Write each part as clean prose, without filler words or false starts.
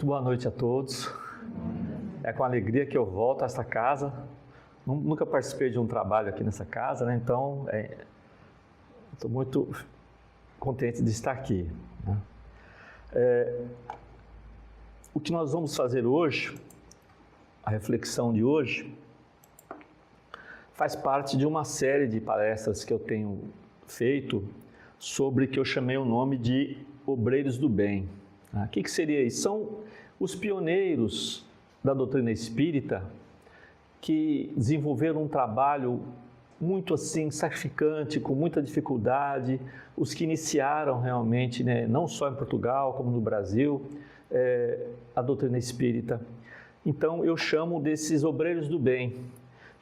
Muito boa noite a todos. É com alegria que eu volto a esta casa. Nunca participei de um trabalho aqui nessa casa, né? Então estou muito contente de estar aqui, né? O que nós vamos fazer hoje, a reflexão de hoje, faz parte de uma série de palestras que eu tenho feito sobre que eu chamei o nome de Obreiros do Bem. O que seria isso? São os pioneiros da doutrina espírita que desenvolveram um trabalho muito assim sacrificante, com muita dificuldade, os que iniciaram realmente, né, não só em Portugal como no Brasil, a doutrina espírita. Então eu chamo desses obreiros do bem,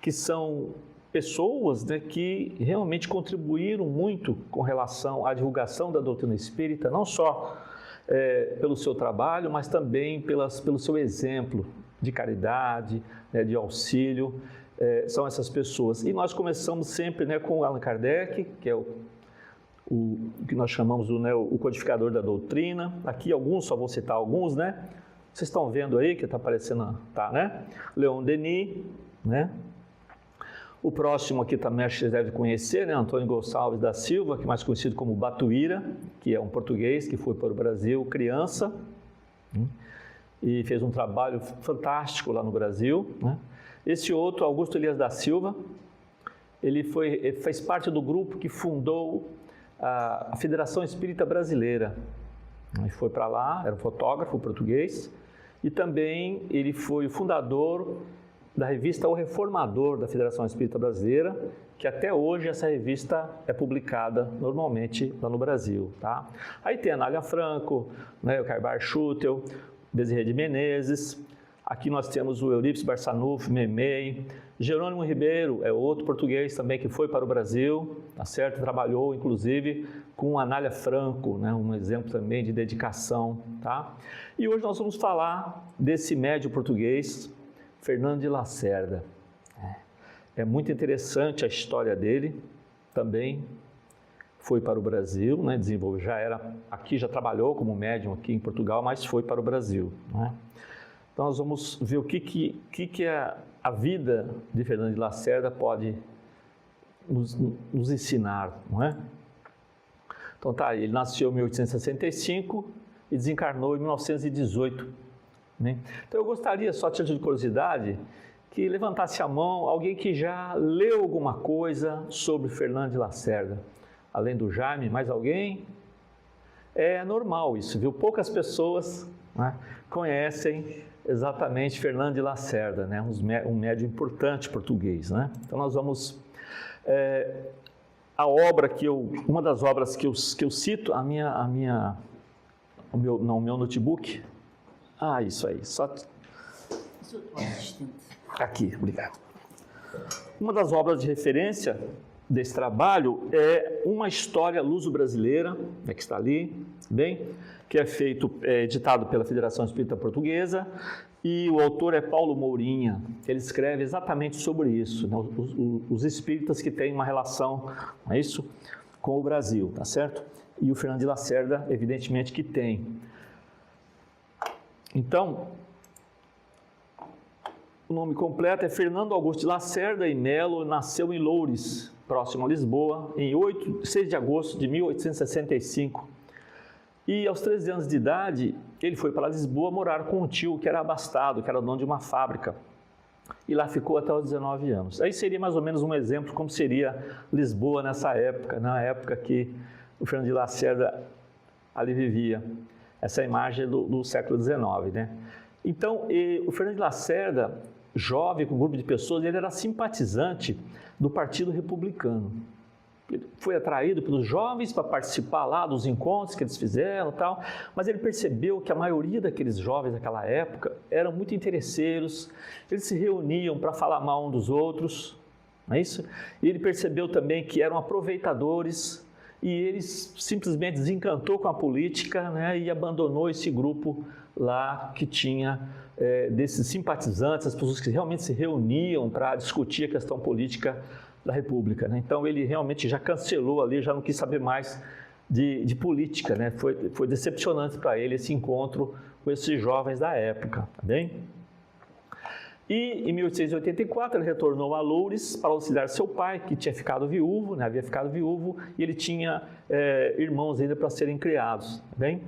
que são pessoas, né, que realmente contribuíram muito com relação à divulgação da doutrina espírita, não só pelo seu trabalho, mas também pelo seu exemplo de caridade, né, de auxílio, são essas pessoas. E nós começamos sempre, né, com Allan Kardec, que é o que nós chamamos o codificador da doutrina. Aqui alguns, só vou citar alguns, né? Vocês estão vendo aí que está aparecendo, tá, né? Leon Denis, né? O próximo aqui também acho que vocês devem conhecer, né? Antônio Gonçalves da Silva, que é mais conhecido como Batuíra, que é um português que foi para o Brasil criança, e fez um trabalho fantástico lá no Brasil, né? Esse outro, Augusto Elias da Silva, ele fez parte do grupo que fundou a Federação Espírita Brasileira. Ele foi para lá, era um fotógrafo português, e também ele foi o fundador da revista O Reformador da Federação Espírita Brasileira, que até hoje essa revista é publicada normalmente lá no Brasil, tá? Aí tem a Anália Franco, né, o Carbar Schutel, Bezerra de Menezes. Aqui nós temos o Eurípides Barçanufo, Memei. Jerônimo Ribeiro é outro português também que foi para o Brasil, tá certo? Trabalhou inclusive com a Anália Franco, né? Um exemplo também de dedicação, tá? E hoje nós vamos falar desse médium português, Fernando de Lacerda. É muito interessante a história dele, também foi para o Brasil, né? Desenvolveu, já trabalhou como médium aqui em Portugal, mas foi para o Brasil, né? Então nós vamos ver o que a vida de Fernando de Lacerda pode nos ensinar, não é? Então tá, ele nasceu em 1865 e desencarnou em 1918, né? Então eu gostaria, só a título de curiosidade, que levantasse a mão alguém que já leu alguma coisa sobre Fernando de Lacerda. Além do Jaime, mais alguém? É normal isso, viu? Poucas pessoas, né, conhecem exatamente Fernando de Lacerda, né? Um médium importante português, né? Então nós vamos... uma das obras que eu cito, o meu notebook... isso aí, só... Aqui, obrigado. Uma das obras de referência desse trabalho é Uma História Luso-Brasileira, que está ali, bem, que é editado pela Federação Espírita Portuguesa, e o autor é Paulo Mourinha. Ele escreve exatamente sobre isso, né? Os espíritas que têm uma relação, não é isso, com o Brasil, tá certo? E o Fernando de Lacerda, evidentemente, que tem. Então, o nome completo é Fernando Augusto de Lacerda e Melo, nasceu em Loures, próximo a Lisboa, em 6 de agosto de 1865. E aos 13 anos de idade, ele foi para Lisboa morar com um tio que era abastado, que era dono de uma fábrica. E lá ficou até os 19 anos. Aí seria mais ou menos um exemplo como seria Lisboa nessa época, na época que o Fernando de Lacerda ali vivia. Essa imagem do século XIX, né? Então, o Fernando de Lacerda, jovem, com um grupo de pessoas, ele era simpatizante do Partido Republicano. Ele foi atraído pelos jovens para participar lá dos encontros que eles fizeram e tal, mas ele percebeu que a maioria daqueles jovens daquela época eram muito interesseiros, eles se reuniam para falar mal um dos outros, não é isso? E ele percebeu também que eram aproveitadores e ele simplesmente desencantou com a política, né, e abandonou esse grupo lá que tinha desses simpatizantes, as pessoas que realmente se reuniam para discutir a questão política da República, né? Então ele realmente já cancelou ali, já não quis saber mais de política, né? Foi decepcionante para ele esse encontro com esses jovens da época, tá bem? E em 1884 ele retornou a Loures para auxiliar seu pai, que tinha ficado viúvo, né? Havia ficado viúvo, e ele tinha irmãos ainda para serem criados, tá bem?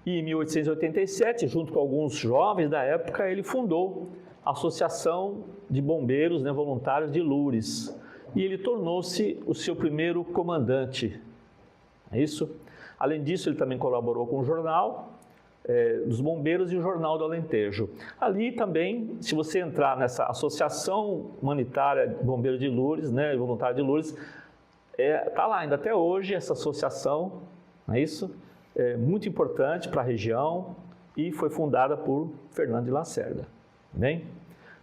E em 1887, junto com alguns jovens da época, ele fundou a Associação de Bombeiros, né, Voluntários de Loures, e ele tornou-se o seu primeiro comandante. É isso? Além disso, ele também colaborou com o jornal dos bombeiros e o Jornal do Alentejo. Ali também, se você entrar nessa Associação Humanitária de Bombeiros de Loures, né, Voluntário de Loures, está lá ainda até hoje essa associação, não é isso? É muito importante para a região e foi fundada por Fernando de Lacerda. Bem?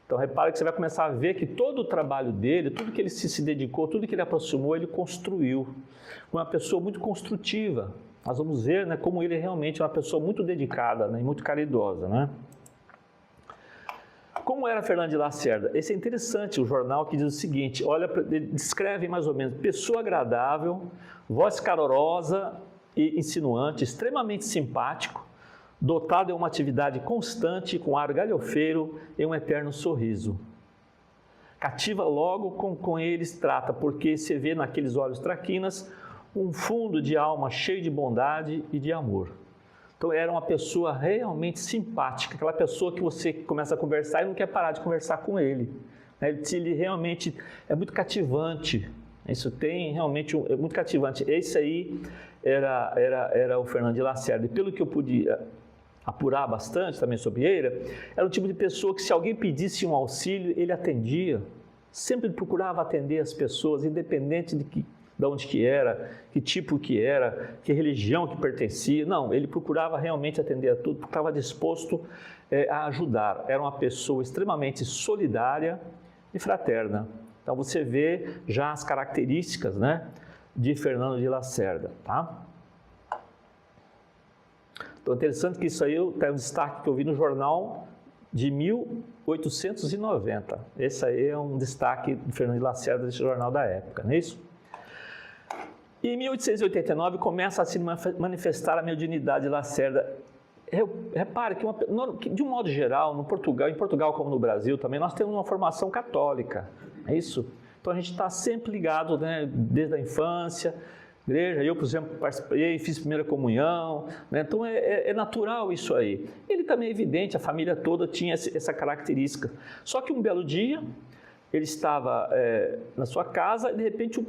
Então, repare que você vai começar a ver que todo o trabalho dele, tudo que ele se dedicou, tudo que ele aproximou, ele construiu. Uma pessoa muito construtiva. Nós vamos ver, né, como ele realmente é uma pessoa muito dedicada, né, e muito caridosa. Né? Como era Fernando de Lacerda? Esse é interessante, o jornal que diz o seguinte, olha, ele descreve mais ou menos, pessoa agradável, voz calorosa e insinuante, extremamente simpático, dotado de uma atividade constante, com ar galhofeiro e um eterno sorriso. Cativa logo com eles trata, porque se vê naqueles olhos traquinas um fundo de alma cheio de bondade e de amor. Então era uma pessoa realmente simpática, aquela pessoa que você começa a conversar e não quer parar de conversar com ele. Ele realmente é muito cativante, isso tem realmente é muito cativante. Esse aí era o Fernando de Lacerda, e pelo que eu pude apurar bastante também sobre ele, era o tipo de pessoa que se alguém pedisse um auxílio, ele atendia, sempre procurava atender as pessoas, independente de onde que era, que tipo que era, que religião que pertencia. Não, ele procurava realmente atender a tudo, porque estava disposto a ajudar. Era uma pessoa extremamente solidária e fraterna. Então você vê já as características, né, de Fernando de Lacerda, tá? Então é interessante que isso aí tem um destaque que eu vi no jornal de 1890. Esse aí é um destaque de Fernando de Lacerda, desse jornal da época, não é isso? E em 1889 começa a se manifestar a mediunidade de Lacerda. Repare que, de um modo geral, em Portugal como no Brasil também, nós temos uma formação católica, é isso? Então a gente está sempre ligado, né, desde a infância, igreja. Eu, por exemplo, participei, fiz primeira comunhão, né? Então é natural isso aí. Ele também é evidente, a família toda tinha essa característica. Só que um belo dia, ele estava na sua casa e de repente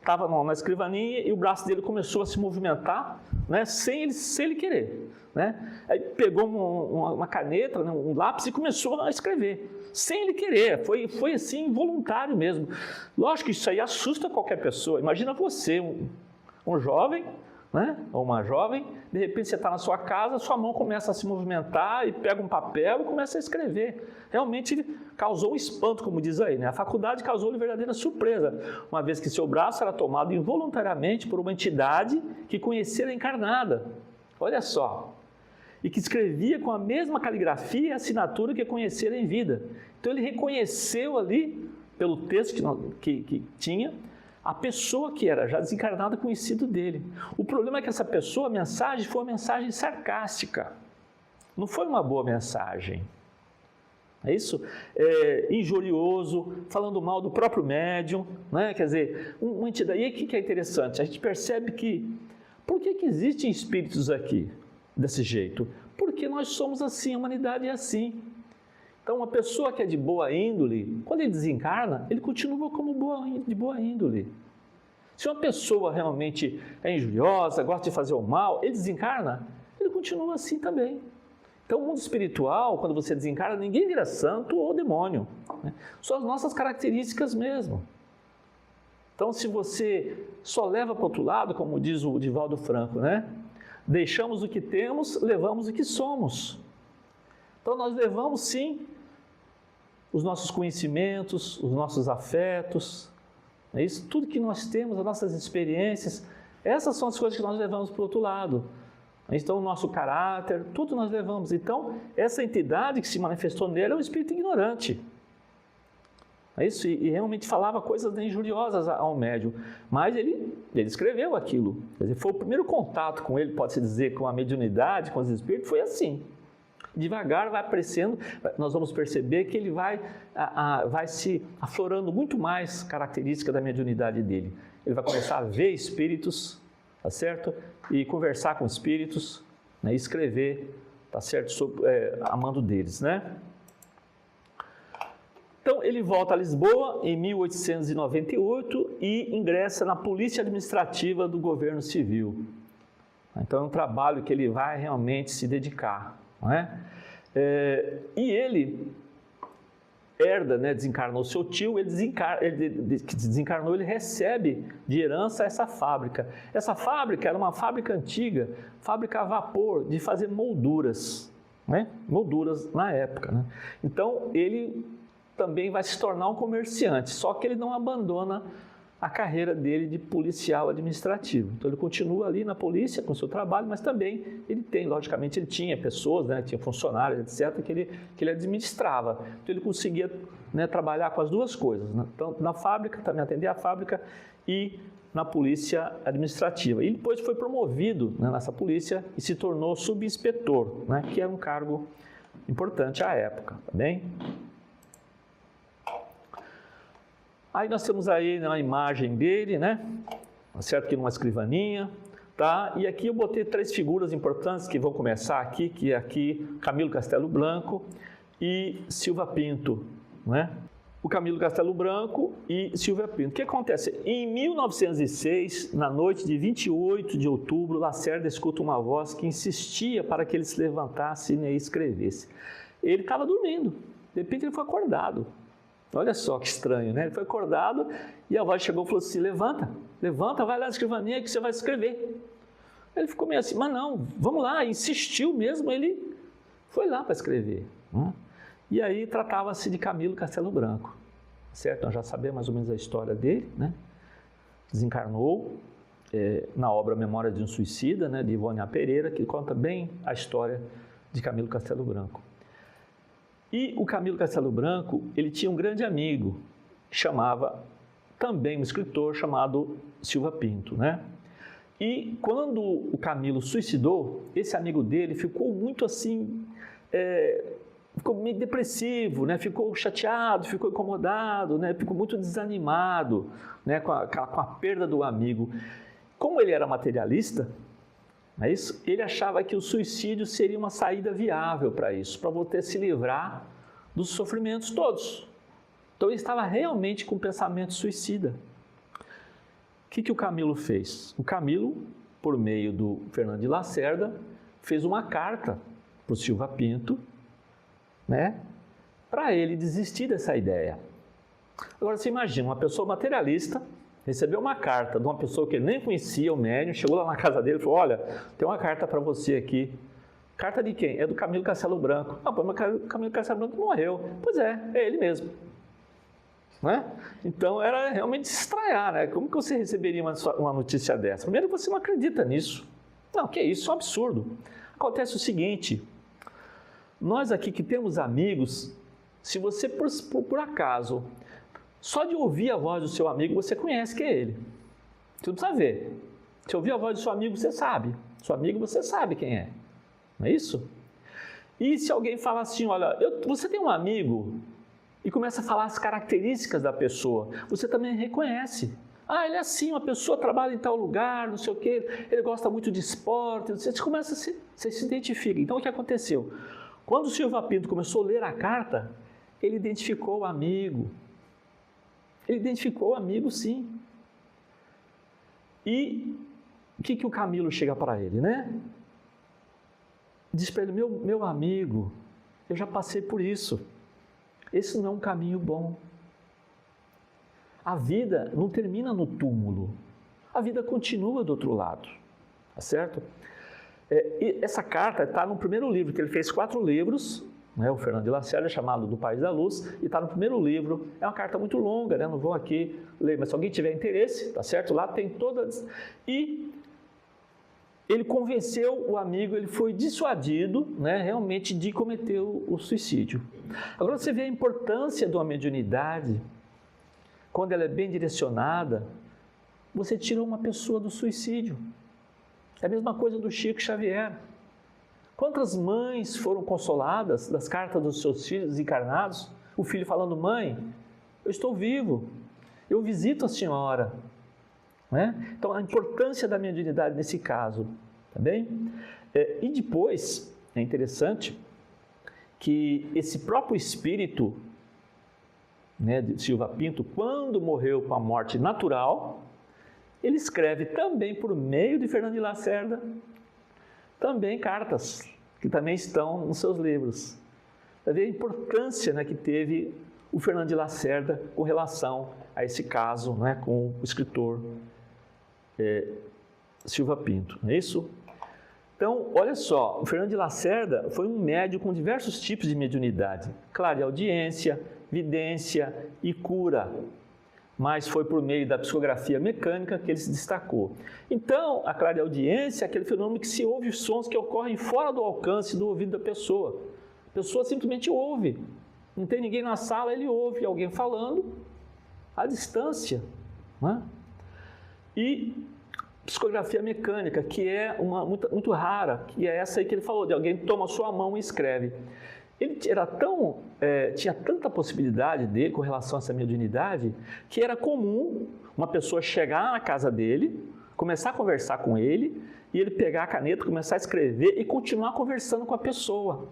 estava na escrivaninha e o braço dele começou a se movimentar, né, sem ele querer. Né? Aí pegou uma caneta, né, um lápis e começou a escrever, sem ele querer, foi assim, voluntário mesmo. Lógico que isso aí assusta qualquer pessoa. Imagina você, um jovem, né, ou uma jovem, de repente você está na sua casa, sua mão começa a se movimentar e pega um papel e começa a escrever. Realmente causou um espanto, como diz aí, né? A faculdade causou-lhe verdadeira surpresa, uma vez que seu braço era tomado involuntariamente por uma entidade que conhecera encarnada. Olha só. E que escrevia com a mesma caligrafia e assinatura que conhecera em vida. Então ele reconheceu ali, pelo texto que tinha, a pessoa que era já desencarnada, conhecido dele. O problema é que essa pessoa, a mensagem, foi uma mensagem sarcástica. Não foi uma boa mensagem. É isso? Injurioso, falando mal do próprio médium, né? Quer dizer, uma entidade. E aí o que é interessante? A gente percebe que, por que existem espíritos aqui desse jeito? Porque nós somos assim, a humanidade é assim. Então, uma pessoa que é de boa índole, quando ele desencarna, ele continua como de boa índole. Se uma pessoa realmente é injuriosa, gosta de fazer o mal, ele desencarna, ele continua assim também. Então, o mundo espiritual, quando você desencarna, ninguém vira santo ou demônio. Né? São as nossas características mesmo. Então, se você só leva para o outro lado, como diz o Divaldo Franco, né? Deixamos o que temos, levamos o que somos. Então, nós levamos, sim, os nossos conhecimentos, os nossos afetos, é isso? Tudo que nós temos, as nossas experiências, essas são as coisas que nós levamos para o outro lado. Então, o nosso caráter, tudo nós levamos. Então, essa entidade que se manifestou nele é um espírito ignorante. É isso? E realmente falava coisas injuriosas ao médium, mas ele escreveu aquilo. Quer dizer, foi o primeiro contato com ele, pode-se dizer, com a mediunidade, com os espíritos, foi assim. Devagar vai aparecendo, nós vamos perceber que ele vai se aflorando muito mais característica da mediunidade dele. Ele vai começar a ver espíritos, tá certo? E conversar com espíritos, né? E escrever, tá certo? A mando deles, né? Então, ele volta a Lisboa em 1898 e ingressa na Polícia Administrativa do Governo Civil. Então, é um trabalho que ele vai realmente se dedicar. Não é? E ele herda, né, desencarnou seu tio, ele desencarnou, ele recebe de herança essa fábrica. Essa fábrica era uma fábrica antiga, fábrica a vapor, de fazer molduras, né? Molduras na época. Né? Então, ele também vai se tornar um comerciante, só que ele não abandona a carreira dele de policial administrativo. Então ele continua ali na polícia com o seu trabalho, mas também logicamente ele tinha pessoas, né, tinha funcionários, etc., que ele administrava. Então ele conseguia, né, trabalhar com as duas coisas, né? Então, na fábrica, também atender a fábrica e na polícia administrativa. E depois foi promovido, né, nessa polícia e se tornou subinspetor, né, que era um cargo importante à época, tá bem? Aí nós temos aí a imagem dele, né? Certo que numa escrivaninha, tá? E aqui eu botei 3 figuras importantes que vão começar aqui, que é aqui Camilo Castelo Branco e Silva Pinto, né? O Camilo Castelo Branco e Silva Pinto. O que acontece? Em 1906, na noite de 28 de outubro, Lacerda escuta uma voz que insistia para que ele se levantasse e escrevesse. Ele estava dormindo, de repente ele foi acordado. Olha só que estranho, né? Ele foi acordado e a voz chegou e falou assim, levanta, vai lá na escrivaninha que você vai escrever. Ele ficou meio assim, mas não, vamos lá, insistiu mesmo, ele foi lá para escrever. E aí tratava-se de Camilo Castelo Branco, certo? Nós já sabemos mais ou menos a história dele, né? Desencarnou na obra Memória de um Suicida, né? De Ivone A. Pereira, que conta bem a história de Camilo Castelo Branco. E o Camilo Castelo Branco, ele tinha um grande amigo, também um escritor chamado Silva Pinto, né? E quando o Camilo suicidou, esse amigo dele ficou muito assim, ficou meio depressivo, né? Ficou chateado, ficou incomodado, né? Ficou muito desanimado, né? com a perda do amigo. Como ele era materialista, não é isso? Ele achava que o suicídio seria uma saída viável para isso, para poder se livrar dos sofrimentos todos. Então ele estava realmente com um pensamento suicida. O que o Camilo fez? O Camilo, por meio do Fernando de Lacerda, fez uma carta para o Silva Pinto, né, para ele desistir dessa ideia. Agora você imagina, uma pessoa materialista recebeu uma carta de uma pessoa que ele nem conhecia, o médium, chegou lá na casa dele e falou, olha, tem uma carta para você aqui. Carta de quem? É do Camilo Castelo Branco. Ah, mas o Camilo Castelo Branco morreu. Pois é ele mesmo. Né? Então era realmente se estranhar, né? Como que você receberia uma notícia dessa? Primeiro, você não acredita nisso. Não, que isso, é um absurdo. Acontece o seguinte, nós aqui que temos amigos, se você por acaso... Só de ouvir a voz do seu amigo, você conhece que é ele. Você não precisa ver. Se ouvir a voz do seu amigo, você sabe. Seu amigo, você sabe quem é. Não é isso? E se alguém falar assim, olha, você tem um amigo e começa a falar as características da pessoa, você também reconhece. Ah, ele é assim, uma pessoa trabalha em tal lugar, não sei o quê, ele gosta muito de esporte, você começa você se identifica. Então, o que aconteceu? Quando o Silva Pinto começou a ler a carta, ele identificou o amigo. Ele identificou o amigo, sim. E o que o Camilo chega para ele, né? Diz para ele, meu amigo, eu já passei por isso. Esse não é um caminho bom. A vida não termina no túmulo. A vida continua do outro lado. Tá certo? E essa carta está no primeiro livro, que ele fez 4 livros, né, o Fernando de Lacerda, chamado Do País da Luz, e está no primeiro livro. É uma carta muito longa, né, não vou aqui ler, mas se alguém tiver interesse, tá certo? Lá tem todas. E ele convenceu o amigo, ele foi dissuadido, né, realmente de cometer o suicídio. Agora você vê a importância de uma mediunidade quando ela é bem direcionada, você tirou uma pessoa do suicídio. É a mesma coisa do Chico Xavier. Quantas mães foram consoladas das cartas dos seus filhos encarnados? O filho falando: mãe, eu estou vivo, eu visito a senhora. Né? Então, a importância da mediunidade nesse caso, tá bem? E depois, é interessante que esse próprio espírito, né, de Silva Pinto, quando morreu com a morte natural, ele escreve também por meio de Fernando de Lacerda, também cartas, que também estão nos seus livros. Vai ver a importância, né, que teve o Fernando de Lacerda com relação a esse caso, né, com o escritor Silva Pinto, não é isso? Então, olha só, o Fernando de Lacerda foi um médium com diversos tipos de mediunidade, clareaudiência, vidência e cura, mas foi por meio da psicografia mecânica que ele se destacou. Então, a clareaudiência é aquele fenômeno que se ouve sons que ocorrem fora do alcance do ouvido da pessoa. A pessoa simplesmente ouve, não tem ninguém na sala, ele ouve alguém falando à distância. Não é? E psicografia mecânica, que é muito rara, que é essa aí que ele falou, de alguém toma a sua mão e escreve. Ele era tinha tanta possibilidade dele com relação a essa mediunidade, que era comum uma pessoa chegar na casa dele, começar a conversar com ele, e ele pegar a caneta, começar a escrever e continuar conversando com a pessoa.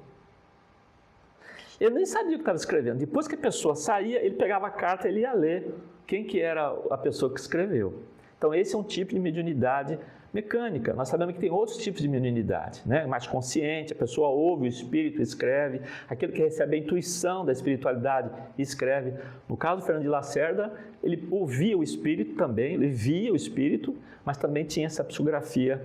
Ele nem sabia o que estava escrevendo. Depois que a pessoa saía, ele pegava a carta e ele ia ler quem que era a pessoa que escreveu. Então, esse é um tipo de mediunidade mecânica. Nós sabemos que tem outros tipos de mediunidade, né? Mais consciente, a pessoa ouve o espírito, escreve. Aquele que recebe a intuição da espiritualidade, escreve. No caso do Fernando de Lacerda, ele ouvia o espírito também, ele via o espírito, mas também tinha essa psicografia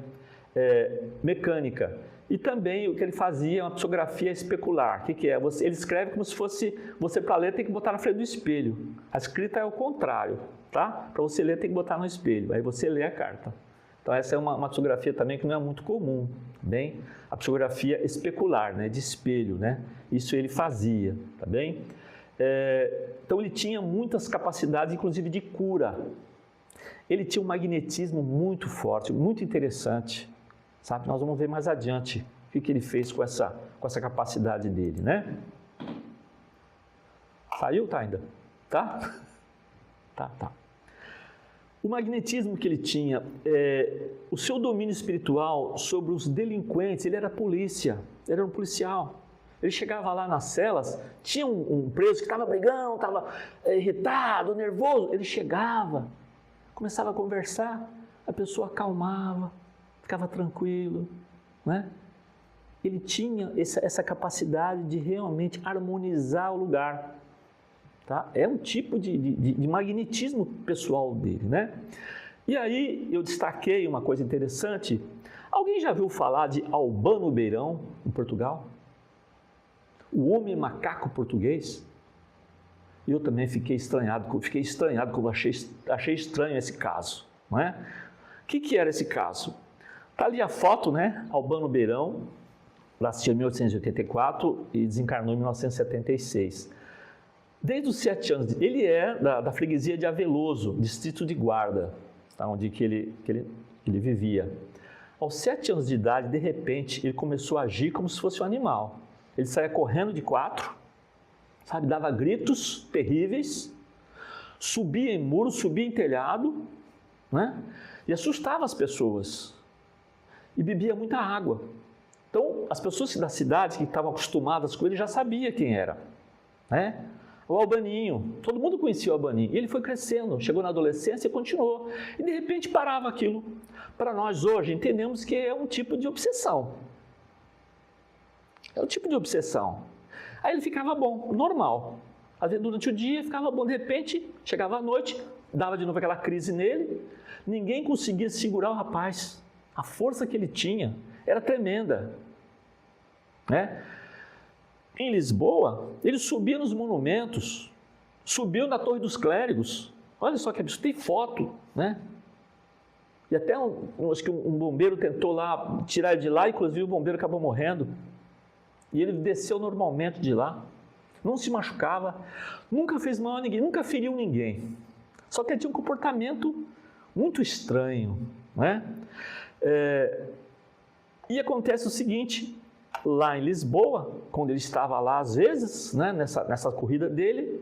mecânica. E também o que ele fazia é uma psicografia especular. O que é? Ele escreve como se fosse, você para ler tem que botar na frente do espelho. A escrita é o contrário, tá? Para você ler tem que botar no espelho, aí você lê a carta. Então essa é uma psicografia também que não é muito comum, bem? A psicografia especular, né? De espelho, né? Isso ele fazia, tá bem? Então ele tinha muitas capacidades, inclusive de cura. Ele tinha um magnetismo muito forte, muito interessante. Sabe? Nós vamos ver mais adiante o que ele fez com essa capacidade dele, né? Saiu, tá ainda? Tá? Tá. O magnetismo que ele tinha, o seu domínio espiritual sobre os delinquentes, ele era polícia, ele era um policial. Ele chegava lá nas celas, tinha um preso que estava brigando, estava irritado, nervoso, ele chegava, começava a conversar, a pessoa acalmava, ficava tranquilo, né? Ele tinha essa capacidade de realmente harmonizar o lugar, tá? É um tipo de magnetismo pessoal dele, né? E aí eu destaquei uma coisa interessante. Alguém já viu falar de Albano Beirão, em Portugal? O homem macaco português? Eu também fiquei estranhado quando achei estranho esse caso, não é? O que era esse caso? Está ali a foto, né? Albano Beirão, nasceu em 1884 e desencarnou em 1976. Desde os 7 anos, ele é da freguesia de Aveloso, distrito de Guarda, tá? Onde que ele vivia. Aos 7 anos de idade, de repente, ele começou a agir como se fosse um animal. Ele saía correndo de 4, sabe? Dava gritos terríveis, subia em muros, subia em telhado, né? E assustava as pessoas. E bebia muita água. Então, as pessoas da cidade que estavam acostumadas com ele já sabiam quem era, né? O Albaninho, todo mundo conhecia o Albaninho. E ele foi crescendo, chegou na adolescência e continuou. E de repente parava aquilo. Para nós hoje, entendemos que é um tipo de obsessão. É um tipo de obsessão. Aí ele ficava bom, normal. Às vezes durante o dia ficava bom, de repente, chegava à noite, dava de novo aquela crise nele. Ninguém conseguia segurar o rapaz. A força que ele tinha era tremenda, né? Em Lisboa, ele subia nos monumentos, subiu na Torre dos Clérigos. Olha só que absurdo, tem foto, né? E até acho que um bombeiro tentou lá tirar ele de lá, inclusive o bombeiro acabou morrendo. E ele desceu normalmente de lá, não se machucava, nunca fez mal a ninguém, nunca feriu ninguém. Só que ele tinha um comportamento muito estranho, né? E acontece o seguinte, lá em Lisboa, quando ele estava lá às vezes, né, nessa corrida dele,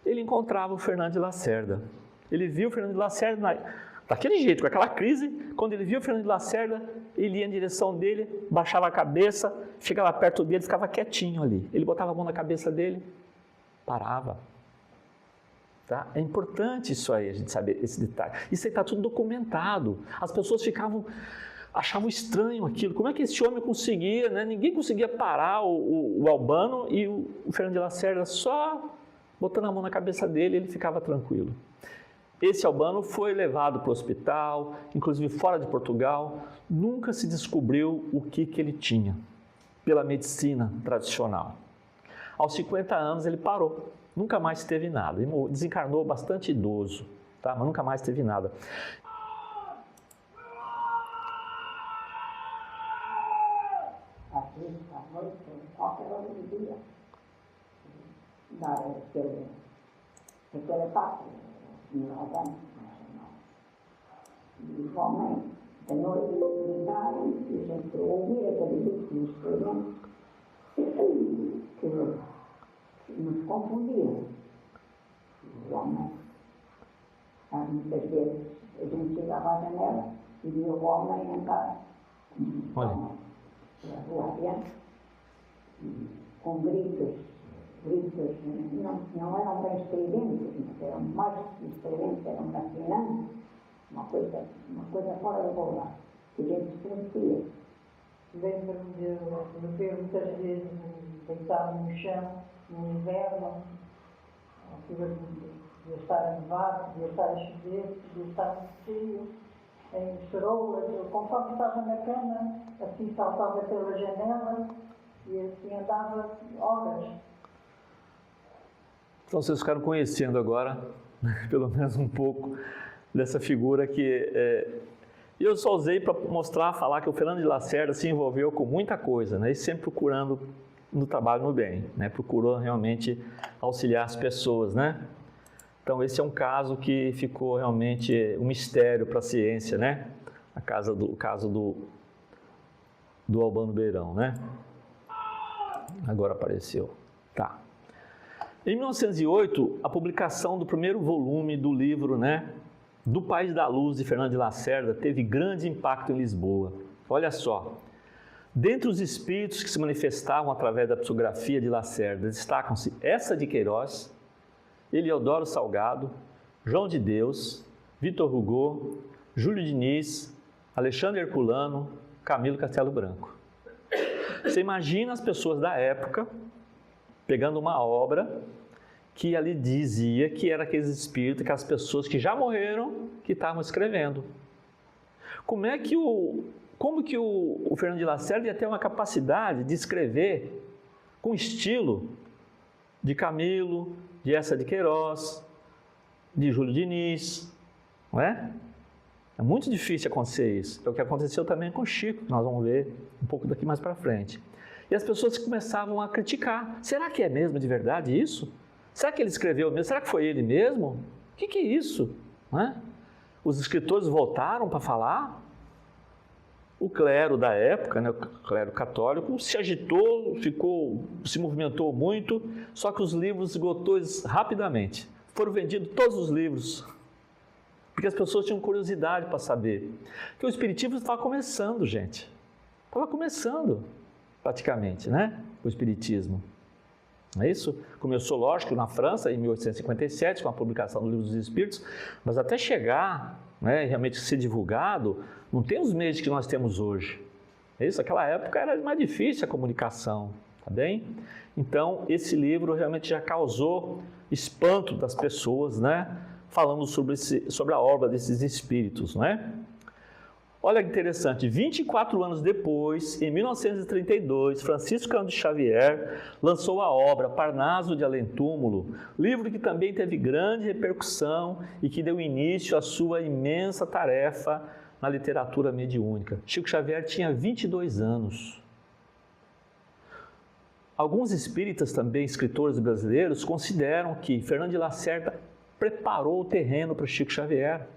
ele encontrava o Fernando de Lacerda. Ele viu o Fernando de Lacerda daquele jeito, com aquela crise. Quando ele viu o Fernando de Lacerda, ele ia em direção dele, baixava a cabeça, chegava perto dele, ficava quietinho ali. Ele botava a mão na cabeça dele, parava. Tá? É importante isso aí, a gente saber esse detalhe. Isso aí está tudo documentado. As pessoas achavam estranho aquilo. Como é que esse homem conseguia, né? Ninguém conseguia parar o Albano, e o Fernando de Lacerda só botando a mão na cabeça dele, ele ficava tranquilo. Esse Albano foi levado para o hospital, inclusive fora de Portugal, nunca se descobriu o que ele tinha, pela medicina tradicional. Aos 50 anos ele parou, nunca mais teve nada, ele desencarnou bastante idoso, tá? Mas nunca mais teve nada. Às vezes, à noite, qualquer hora do dia, dar aquele papo, ignorante, e igualmente, da noite, ligaram, e a gente ouvir aquele discurso experiente, que nos confundiam, igualmente. Muitas vezes a gente chegava à janela e via o homem entrar. Olha. Rua adiante, com gritos, não eram bem estridentes, mas eram mais estridentes, eram fascinantes, uma coisa fora do lugar, que a gente sentia. Lembro-me de ver muitas vezes deitado no chão, no inverno, de estar a nevar, de estar a chover, de estar no frio, em ceroulas, conforme estava na cama, assim saltava pela janela e assim andava horas. Então vocês ficaram conhecendo agora, pelo menos um pouco, dessa figura que eu só usei para mostrar, falar que o Fernando de Lacerda se envolveu com muita coisa, né? E sempre procurando no trabalho no bem, né? Procurou realmente auxiliar as pessoas, né? Então esse é um caso que ficou realmente um mistério para a ciência, né? O caso do Albano Beirão, né? Agora apareceu. Tá. Em 1908, a publicação do primeiro volume do livro, né, do País da Luz, de Fernando de Lacerda, teve grande impacto em Lisboa. Olha só, dentre os espíritos que se manifestavam através da psicografia de Lacerda, destacam-se Eça de Queiroz, Eliodoro Salgado, João de Deus, Vitor Hugo, Júlio Diniz, Alexandre Herculano, Camilo Castelo Branco. Você imagina as pessoas da época pegando uma obra que ali dizia que era aqueles espíritos, aquelas pessoas que já morreram, que estavam escrevendo. Como que o Fernando de Lacerda ia ter uma capacidade de escrever com estilo de Camilo, de Eça de Queiroz, de Júlio Diniz, não é? É muito difícil acontecer isso. É o que aconteceu também com o Chico, que nós vamos ver um pouco daqui mais para frente. E as pessoas começavam a criticar. Será que é mesmo de verdade isso? Será que ele escreveu mesmo? Será que foi ele mesmo? O que é isso? Não é? Os escritores voltaram para falar. O clero da época, né, o clero católico, se agitou, se movimentou muito, só que os livros esgotou rapidamente. Foram vendidos todos os livros, porque as pessoas tinham curiosidade para saber. Porque o espiritismo estava começando, gente. Estava começando, praticamente, né? O espiritismo. Não é isso? Começou, lógico, na França, em 1857, com a publicação do Livro dos Espíritos, mas até chegar, né, realmente ser divulgado, não tem os meios que nós temos hoje. É isso? Naquela época era mais difícil a comunicação, tá bem? Então, esse livro realmente já causou espanto das pessoas, né? Falando sobre a obra desses espíritos, né? Olha que interessante, 24 anos depois, em 1932, Francisco Cândido Xavier lançou a obra Parnaso de Além Túmulo, livro que também teve grande repercussão e que deu início à sua imensa tarefa na literatura mediúnica. Chico Xavier tinha 22 anos. Alguns espíritas também, escritores brasileiros, consideram que Fernando de Lacerda preparou o terreno para o Chico Xavier.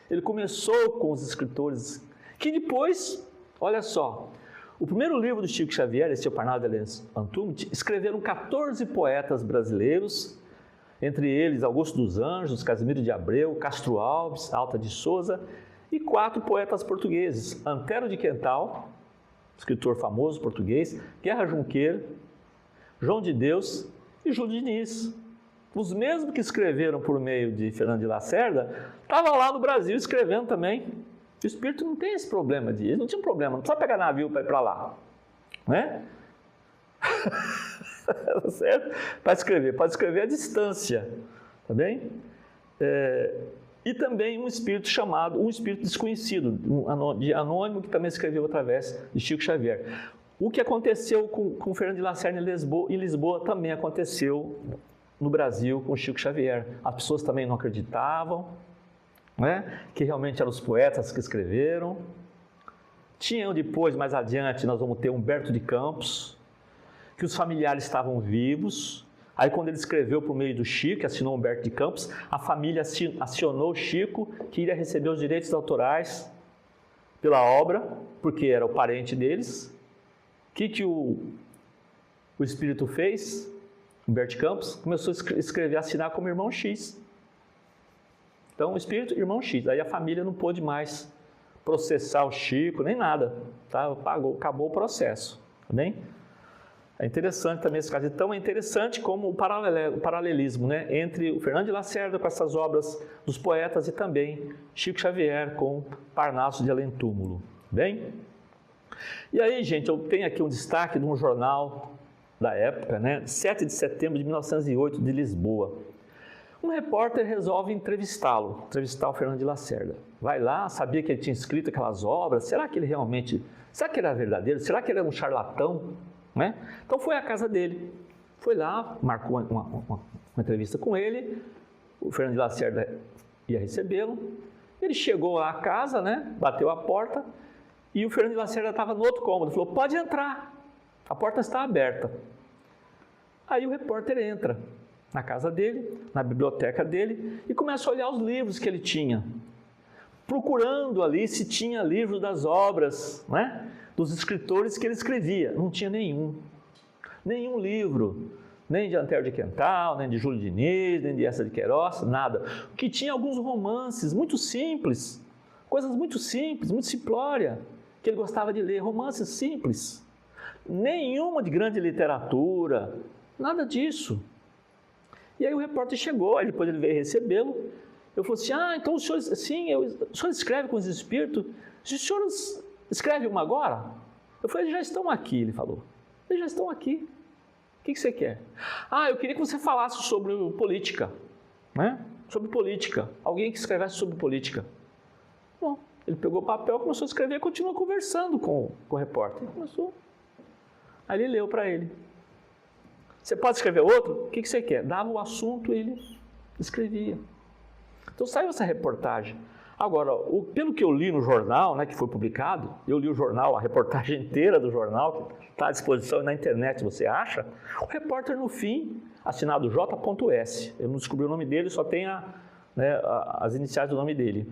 Ele começou com os escritores que depois, olha só, o primeiro livro do Chico Xavier, esse é o Parnaso de Antumt, escreveram 14 poetas brasileiros, entre eles Augusto dos Anjos, Casimiro de Abreu, Castro Alves, Alta de Souza, e 4 poetas portugueses, Antero de Quental, escritor famoso português, Guerra Junqueira, João de Deus e Júlio Diniz. Os mesmos que escreveram por meio de Fernando de Lacerda, estavam lá no Brasil escrevendo também. O espírito não tem esse problema de... Eles não tinham problema, não precisa pegar navio para ir para lá. Né? Certo? Pode escrever à distância. Tá bem? E também um espírito chamado, um espírito desconhecido, de anônimo, que também escreveu através de Chico Xavier. O que aconteceu com Fernando de Lacerda em Lisboa também aconteceu no Brasil com Chico Xavier. As pessoas também não acreditavam, né, que realmente eram os poetas que escreveram. Tinham depois, mais adiante, nós vamos ter Humberto de Campos, que os familiares estavam vivos. Aí quando ele escreveu por meio do Chico, assinou Humberto de Campos, a família acionou o Chico, que iria receber os direitos autorais pela obra, porque era o parente deles. O que o espírito fez? Humberto de Campos começou a escrever, assinar como irmão X. Então, o espírito, irmão X. Aí a família não pôde mais processar o Chico, nem nada. Tá? Acabou o processo. Tá bem? É interessante também esse caso. Então, é interessante como o paralelismo, né, entre o Fernando de Lacerda com essas obras dos poetas e também Chico Xavier com Parnaso de Além Túmulo. Bem? E aí, gente, eu tenho aqui um destaque de um jornal da época, né, 7 de setembro de 1908, de Lisboa. Um repórter resolve entrevistar o Fernando de Lacerda. Vai lá, sabia que ele tinha escrito aquelas obras, será que ele realmente, será que ele era verdadeiro? Será que ele era um charlatão? Né? Então foi à casa dele, foi lá, marcou uma entrevista com ele, o Fernando de Lacerda ia recebê-lo, ele chegou lá à casa, né, bateu a porta, e o Fernando de Lacerda estava no outro cômodo, falou, pode entrar, a porta está aberta. Aí o repórter entra na casa dele, na biblioteca dele, e começa a olhar os livros que ele tinha, procurando ali se tinha livro das obras, né, dos escritores que ele escrevia. Não tinha nenhum livro, nem de Antero de Quental, nem de Júlio Diniz, nem de Eça de Queiroz, nada. O que tinha alguns romances muito simples, coisas muito simples, muito simplória, que ele gostava de ler, romances simples. Nenhuma de grande literatura, nada disso. E aí o repórter chegou, aí depois ele veio recebê-lo. Eu falei assim, então o senhor, sim, o senhor escreve com os espíritos? O senhor escreve uma agora? Eu falei, eles já estão aqui, ele falou. Eles já estão aqui. O que você quer? Eu queria que você falasse sobre política, né? Sobre política. Alguém que escrevesse sobre política. Bom, ele pegou o papel, começou a escrever e continuou conversando com o repórter. Ele começou. Aí ele leu para ele. Você pode escrever outro? O que você quer? Dava o assunto e ele escrevia. Então saiu essa reportagem. Agora, pelo que eu li no jornal, né, que foi publicado, eu li o jornal, a reportagem inteira do jornal, que está à disposição na internet, você acha? O repórter, no fim, assinado J.S. Eu não descobri o nome dele, só tem as iniciais do nome dele.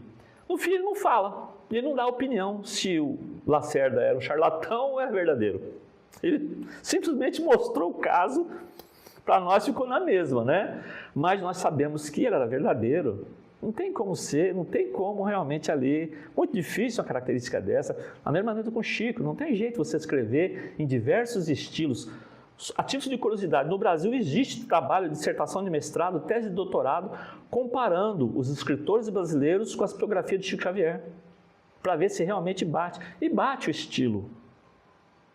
No fim, ele não fala, ele não dá opinião se o Lacerda era um charlatão ou é verdadeiro. Ele simplesmente mostrou o caso, para nós ficou na mesma, né? Mas nós sabemos que ele era verdadeiro. Não tem como ser, não tem como realmente ali. Muito difícil uma característica dessa. A mesma maneira com o Chico, não tem jeito você escrever em diversos estilos. A título de curiosidade, no Brasil existe trabalho de dissertação de mestrado, tese de doutorado, comparando os escritores brasileiros com as psicografia de Chico Xavier, para ver se realmente bate. E bate o estilo.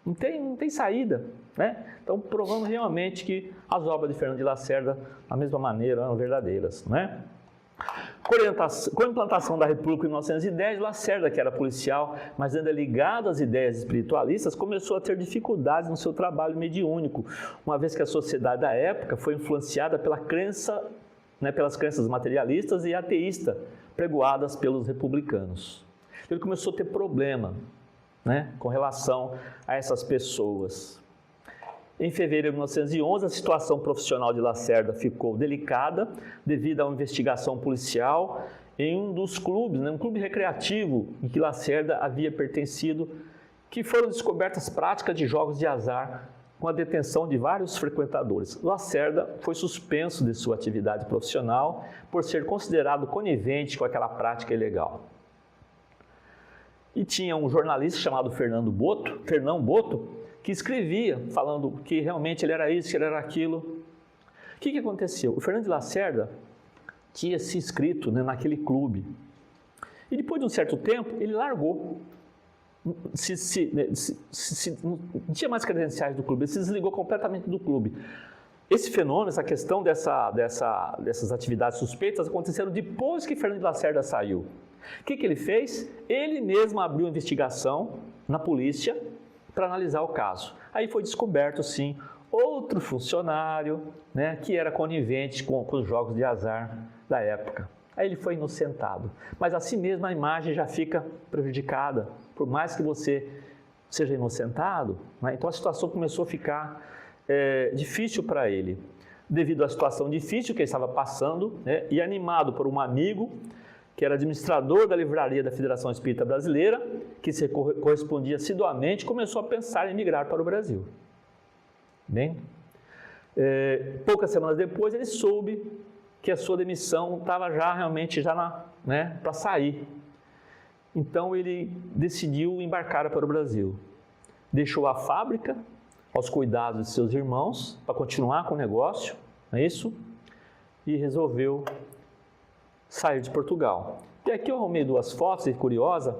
Não tem saída, né? Então, provando realmente que as obras de Fernando de Lacerda, da mesma maneira, eram verdadeiras, né? Com a implantação da República em 1910, Lacerda, que era policial, mas ainda ligado às ideias espiritualistas, começou a ter dificuldades no seu trabalho mediúnico, uma vez que a sociedade da época foi influenciada pela crença, pelas crenças materialistas e ateístas pregoadas pelos republicanos. Ele começou a ter problema, com relação a essas pessoas. Em fevereiro de 1911, a situação profissional de Lacerda ficou delicada devido a uma investigação policial em um dos clubes, um clube recreativo em que Lacerda havia pertencido, que foram descobertas práticas de jogos de azar com a detenção de vários frequentadores. Lacerda foi suspenso de sua atividade profissional por ser considerado conivente com aquela prática ilegal. E tinha um jornalista chamado Fernão Boto, que escrevia, falando que realmente ele era isso, que ele era aquilo. O que aconteceu? O Fernando de Lacerda tinha se inscrito naquele clube. E depois de um certo tempo, ele largou. Não tinha mais credenciais do clube, ele se desligou completamente do clube. Esse fenômeno, essa questão dessas atividades suspeitas aconteceram depois que Fernando de Lacerda saiu. O que ele fez? Ele mesmo abriu uma investigação na polícia para analisar o caso. Aí foi descoberto, sim, outro funcionário, que era conivente com os jogos de azar da época. Aí ele foi inocentado. Mas assim mesmo a imagem já fica prejudicada, por mais que você seja inocentado. Então a situação começou a ficar difícil para ele. Devido à situação difícil que ele estava passando, e animado por um amigo, que era administrador da livraria da Federação Espírita Brasileira, que se correspondia assiduamente, começou a pensar em migrar para o Brasil. Bem, poucas semanas depois ele soube que a sua demissão estava realmente para sair. Então ele decidiu embarcar para o Brasil. Deixou a fábrica aos cuidados de seus irmãos para continuar com o negócio, não é isso? E resolveu sair de Portugal. E aqui eu arrumei duas fotos, e curiosa.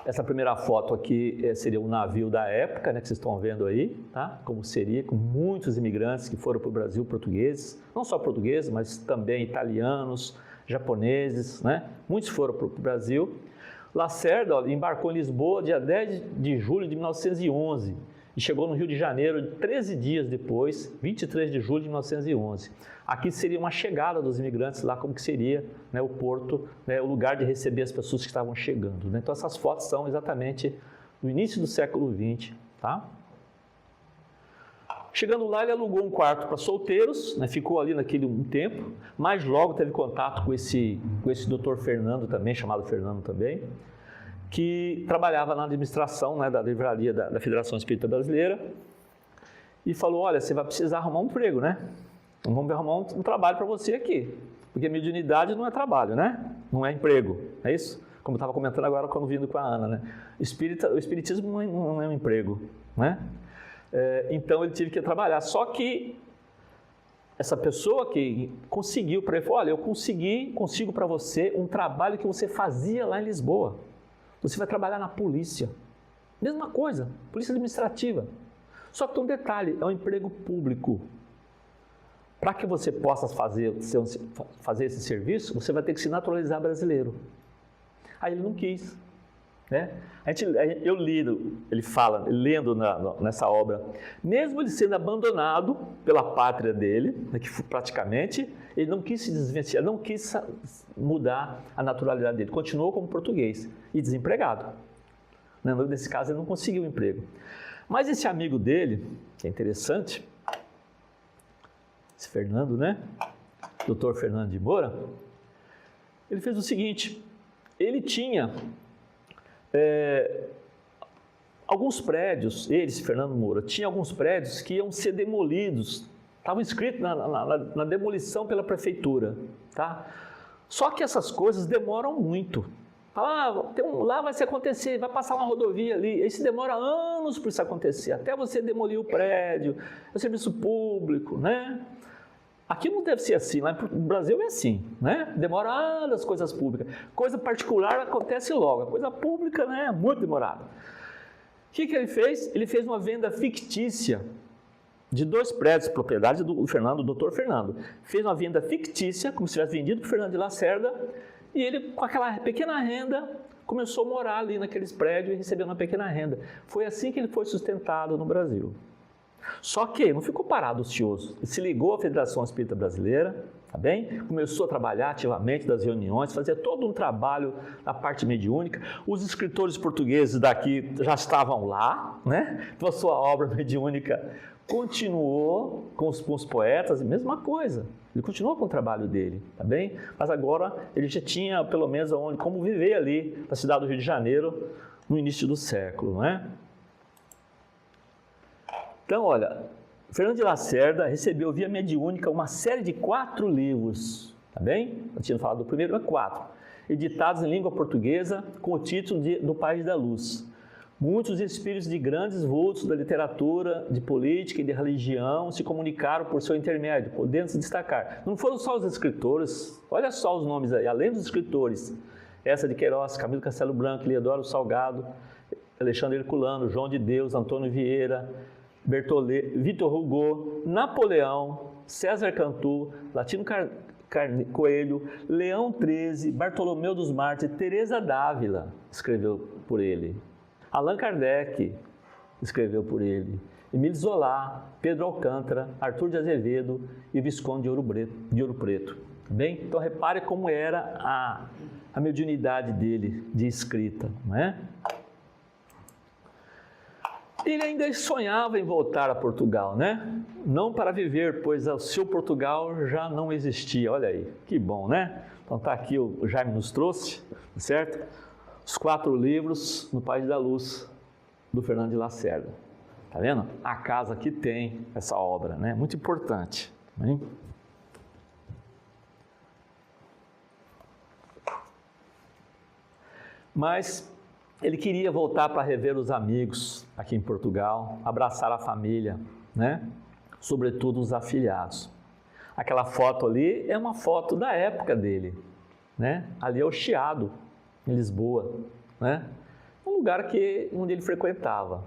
Essa primeira foto aqui seria um navio da época, que vocês estão vendo aí, tá? Como seria, com muitos imigrantes que foram para o Brasil, portugueses, não só portugueses, mas também italianos, japoneses, Muitos foram para o Brasil. Lacerda embarcou em Lisboa dia 10 de julho de 1911 e chegou no Rio de Janeiro 13 dias depois, 23 de julho de 1911. Aqui seria uma chegada dos imigrantes lá, como que seria o porto, o lugar de receber as pessoas que estavam chegando. Então essas fotos são exatamente do início do século XX. Tá? Chegando lá, ele alugou um quarto para solteiros, ficou ali naquele um tempo, mas logo teve contato com esse doutor Fernando também, chamado Fernando também, que trabalhava na administração da livraria da Federação Espírita Brasileira, e falou: olha, você vai precisar arrumar um emprego, Vamos arrumar um trabalho para você aqui, porque mediunidade não é trabalho, não é emprego, é isso? Como eu estava comentando agora quando vindo com a Ana, O espiritismo não é um emprego, Então ele teve que trabalhar, só que essa pessoa que conseguiu para ele, falou: olha, eu consigo para você um trabalho que você fazia lá em Lisboa. Você vai trabalhar na polícia. Mesma coisa, polícia administrativa. Só que tem um detalhe, é um emprego público. Para que você possa fazer esse serviço, você vai ter que se naturalizar brasileiro. Aí ele não quis. Eu ele fala, lendo nessa obra, mesmo ele sendo abandonado pela pátria dele, que praticamente, ele não quis se desvencilhar, não quis mudar a naturalidade dele, continuou como português e desempregado. Nesse caso, ele não conseguiu emprego. Mas esse amigo dele, que é interessante, esse Fernando, Dr. Fernando de Moura, ele fez o seguinte: ele tinha alguns prédios, Fernando Moura, tinha alguns prédios que iam ser demolidos, estavam inscritos na demolição pela prefeitura, tá? Só que essas coisas demoram muito. Lá vai se acontecer, vai passar uma rodovia ali, aí se demora anos para isso acontecer, até você demolir o prédio, é o serviço público, Aqui não deve ser assim, lá no Brasil é assim, Demora as coisas públicas. Coisa particular acontece logo, a coisa pública é muito demorada. O que ele fez? Ele fez uma venda fictícia de 2 prédios, propriedade do Dr. Fernando. Fez uma venda fictícia, como se tivesse vendido para o Fernando de Lacerda, e ele, com aquela pequena renda, começou a morar ali naqueles prédios e recebendo uma pequena renda. Foi assim que ele foi sustentado no Brasil. Só que não ficou parado, ocioso. Ele se ligou à Federação Espírita Brasileira, tá bem? Começou a trabalhar ativamente das reuniões, fazia todo um trabalho na parte mediúnica. Os escritores portugueses daqui já estavam lá, né? Então a sua obra mediúnica continuou com os poetas, mesma coisa. Ele continuou com o trabalho dele, tá bem? Mas agora ele já tinha pelo menos como viver ali na cidade do Rio de Janeiro no início do século, não é? Então, olha, Fernando de Lacerda recebeu via mediúnica uma série de 4 livros, tá bem? Eu tinha falado do primeiro, mas 4, editados em língua portuguesa com o título do País da Luz. Muitos espíritos de grandes vultos da literatura, de política e de religião se comunicaram por seu intermédio, podendo se destacar. Não foram só os escritores, olha só os nomes aí, além dos escritores, Essa de Queiroz, Camilo Castelo Branco, Eliodoro Salgado, Alexandre Herculano, João de Deus, Antônio Vieira, Bertollet, Victor Hugo, Napoleão, César Cantu, Latino Coelho, Leão XIII, Bartolomeu dos Mártires, Teresa d'Ávila escreveu por ele. Allan Kardec escreveu por ele, Emile Zola, Pedro Alcântara, Arthur de Azevedo e Visconde de Ouro Preto. Bem, então repare como era a mediunidade dele de escrita, não é? Ele ainda sonhava em voltar a Portugal, né? Não para viver, pois o seu Portugal já não existia. Olha aí, que bom, né? Então tá aqui, o Jaime nos trouxe, certo? Os 4 livros no País da Luz, do Fernando de Lacerda. Tá vendo? A casa que tem essa obra, né? Muito importante. Hein? Mas ele queria voltar para rever os amigos aqui em Portugal, abraçar a família, né? Sobretudo os afilhados. Aquela foto ali é uma foto da época dele, né? Ali é o Chiado, em Lisboa, né? Um lugar onde ele frequentava.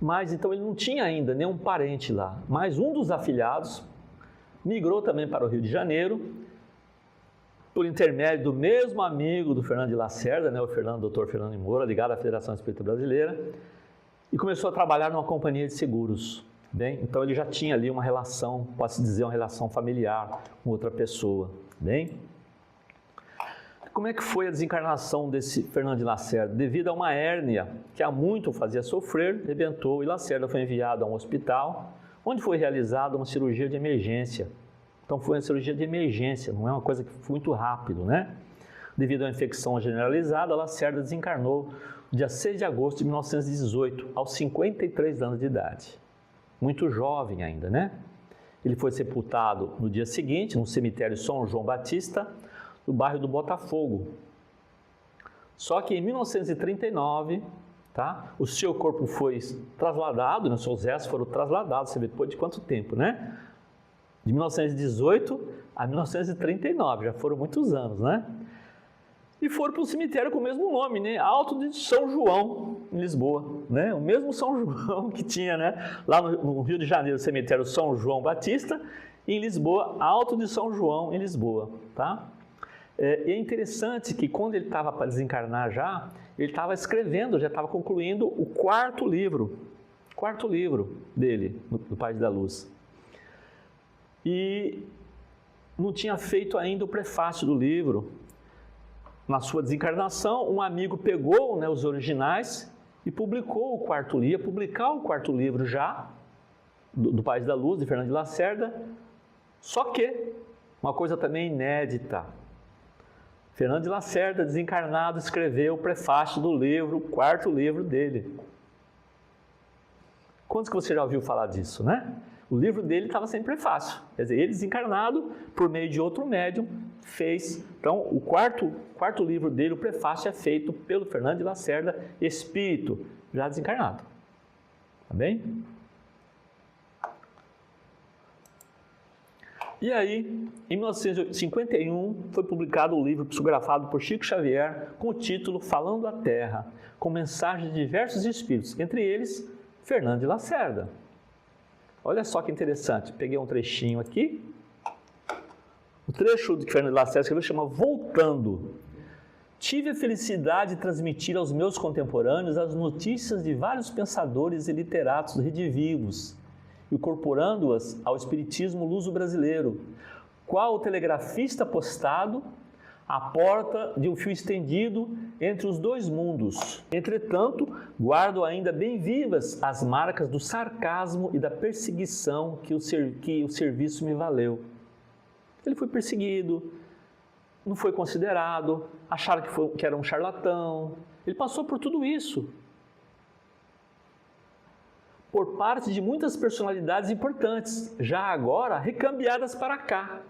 Mas então ele não tinha ainda nenhum parente lá. Mas um dos afilhados migrou também para o Rio de Janeiro, por intermédio do mesmo amigo do Fernando de Lacerda, né, o Dr. Fernando de Moura, ligado à Federação Espírita Brasileira, e começou a trabalhar numa companhia de seguros. Bem, então ele já tinha ali uma relação, pode-se dizer, uma relação familiar com outra pessoa. Bem, como é que foi a desencarnação desse Fernando de Lacerda? Devido a uma hérnia que há muito o fazia sofrer, rebentou e Lacerda foi enviado a um hospital, onde foi realizada uma cirurgia de emergência. Então foi uma cirurgia de emergência, não é uma coisa que foi muito rápido, né? Devido à infecção generalizada, Lacerda desencarnou no dia 6 de agosto de 1918, aos 53 anos de idade. Muito jovem ainda, né? Ele foi sepultado no dia seguinte, no cemitério São João Batista, no bairro do Botafogo. Só que em 1939, tá? O seu corpo foi trasladado, os seus restos foram trasladados, você vê depois de quanto tempo, né? De 1918 a 1939, já foram muitos anos, né? E foram para o cemitério com o mesmo nome, né? Alto de São João, em Lisboa, né? O mesmo São João que tinha, né? Lá no Rio de Janeiro, o cemitério São João Batista, e em Lisboa, Alto de São João, em Lisboa, tá? E é interessante que quando ele estava para desencarnar já, ele estava escrevendo, já estava concluindo o 4º livro dele, do País da Luz. E não tinha feito ainda o prefácio do livro. Na sua desencarnação, um amigo pegou, né, os originais e publicou o 4º livro, ia publicar o 4º livro já, do País da Luz, de Fernando de Lacerda, só que, uma coisa também inédita, Fernando de Lacerda, desencarnado, escreveu o prefácio do livro, o 4º livro dele. Quantos que você já ouviu falar disso, né? O livro dele estava sem prefácio, quer dizer, ele desencarnado, por meio de outro médium, fez. Então, o quarto livro dele, o prefácio, é feito pelo Fernando de Lacerda, espírito, já desencarnado. Tá bem? E aí, em 1951, foi publicado o livro psicografado por Chico Xavier, com o título Falando à Terra, com mensagens de diversos espíritos, entre eles, Fernando de Lacerda. Olha só que interessante, peguei um trechinho aqui. O trecho que Fernando de Lacerda escreveu chama Voltando. Tive a felicidade de transmitir aos meus contemporâneos as notícias de vários pensadores e literatos redivivos, incorporando-as ao espiritismo luso-brasileiro, qual o telegrafista postado à porta de um fio estendido entre os dois mundos. Entretanto, guardo ainda bem vivas as marcas do sarcasmo e da perseguição que o serviço me valeu. Ele foi perseguido, não foi considerado, acharam que era um charlatão. Ele passou por tudo isso. Por parte de muitas personalidades importantes, já agora recambiadas para cá.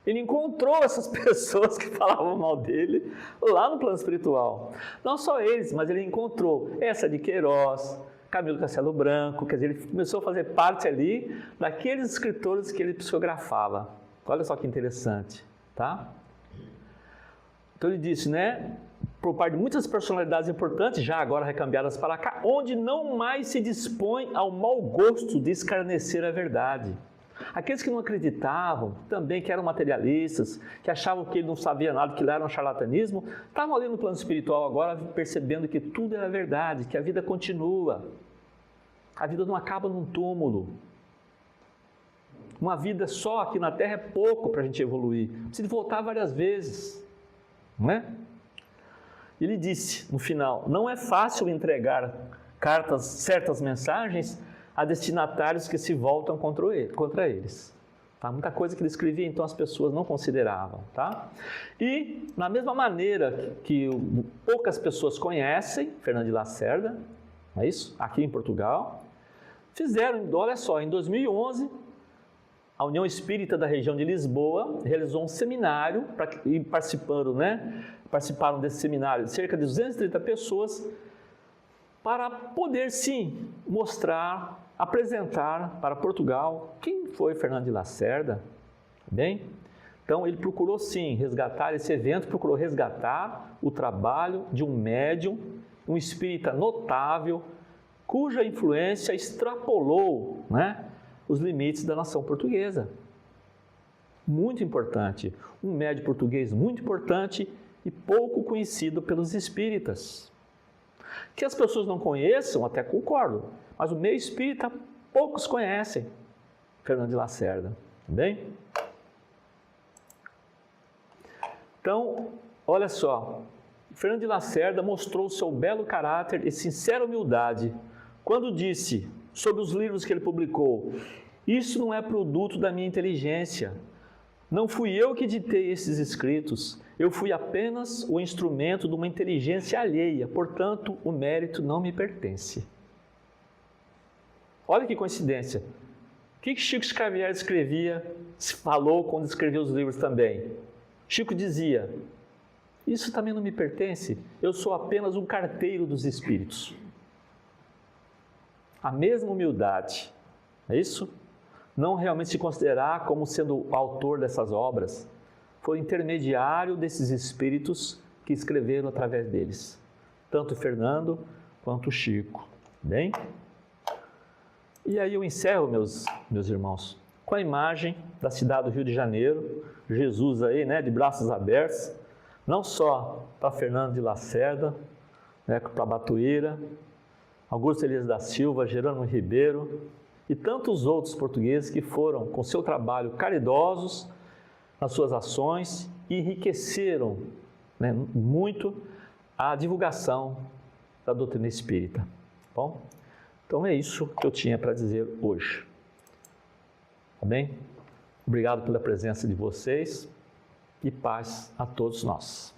Ele encontrou essas pessoas que falavam mal dele lá no plano espiritual. Não só eles, mas ele encontrou essa de Queiroz, Camilo Castelo Branco, quer dizer, ele começou a fazer parte ali daqueles escritores que ele psicografava. Olha só que interessante, tá? Então ele disse, né, por parte de muitas personalidades importantes, já agora recambiadas para cá, onde não mais se dispõe ao mau gosto de escarnecer a verdade. Aqueles que não acreditavam, também que eram materialistas, que achavam que ele não sabia nada, que ele era um charlatanismo, estavam ali no plano espiritual agora percebendo que tudo era verdade, que a vida continua. A vida não acaba num túmulo. Uma vida só aqui na Terra é pouco para a gente evoluir. Precisa voltar várias vezes, não é? Ele disse no final, não é fácil entregar certas mensagens a destinatários que se voltam contra eles. Tá? Muita coisa que ele escrevia, então as pessoas não consideravam. Tá? E, na mesma maneira que poucas pessoas conhecem Fernando de Lacerda, não é isso? Aqui em Portugal, fizeram, olha só, em 2011, a União Espírita da região de Lisboa realizou um seminário, e participaram desse seminário cerca de 230 pessoas, para poder, sim, mostrar, apresentar para Portugal quem foi Fernando de Lacerda. Bem, então ele procurou, sim, resgatar esse evento, procurou resgatar o trabalho de um médium, um espírita notável, cuja influência extrapolou, né, os limites da nação portuguesa. Muito importante, um médium português muito importante e pouco conhecido pelos espíritas. Que as pessoas não conheçam, até concordo, mas o meio espírita poucos conhecem Fernando de Lacerda, bem? Então, olha só, Fernando de Lacerda mostrou seu belo caráter e sincera humildade quando disse sobre os livros que ele publicou: isso não é produto da minha inteligência, não fui eu que ditei esses escritos, eu fui apenas o instrumento de uma inteligência alheia, portanto, o mérito não me pertence. Olha que coincidência. O que Chico Xavier falou quando escreveu os livros também? Chico dizia, isso também não me pertence, eu sou apenas um carteiro dos espíritos. A mesma humildade, é isso? Não realmente se considerar como sendo o autor dessas obras, foi intermediário desses espíritos que escreveram através deles, tanto Fernando quanto Chico. Bem? E aí eu encerro, meus irmãos, com a imagem da cidade do Rio de Janeiro, Jesus aí, né, de braços abertos, não só para Fernando de Lacerda, né, para Batuíra, Augusto Elias da Silva, Jerônimo Ribeiro e tantos outros portugueses que foram, com seu trabalho, caridosos nas suas ações e enriqueceram, né, muito a divulgação da doutrina espírita. Bom, então é isso que eu tinha para dizer hoje. Tá bem? Obrigado pela presença de vocês e paz a todos nós.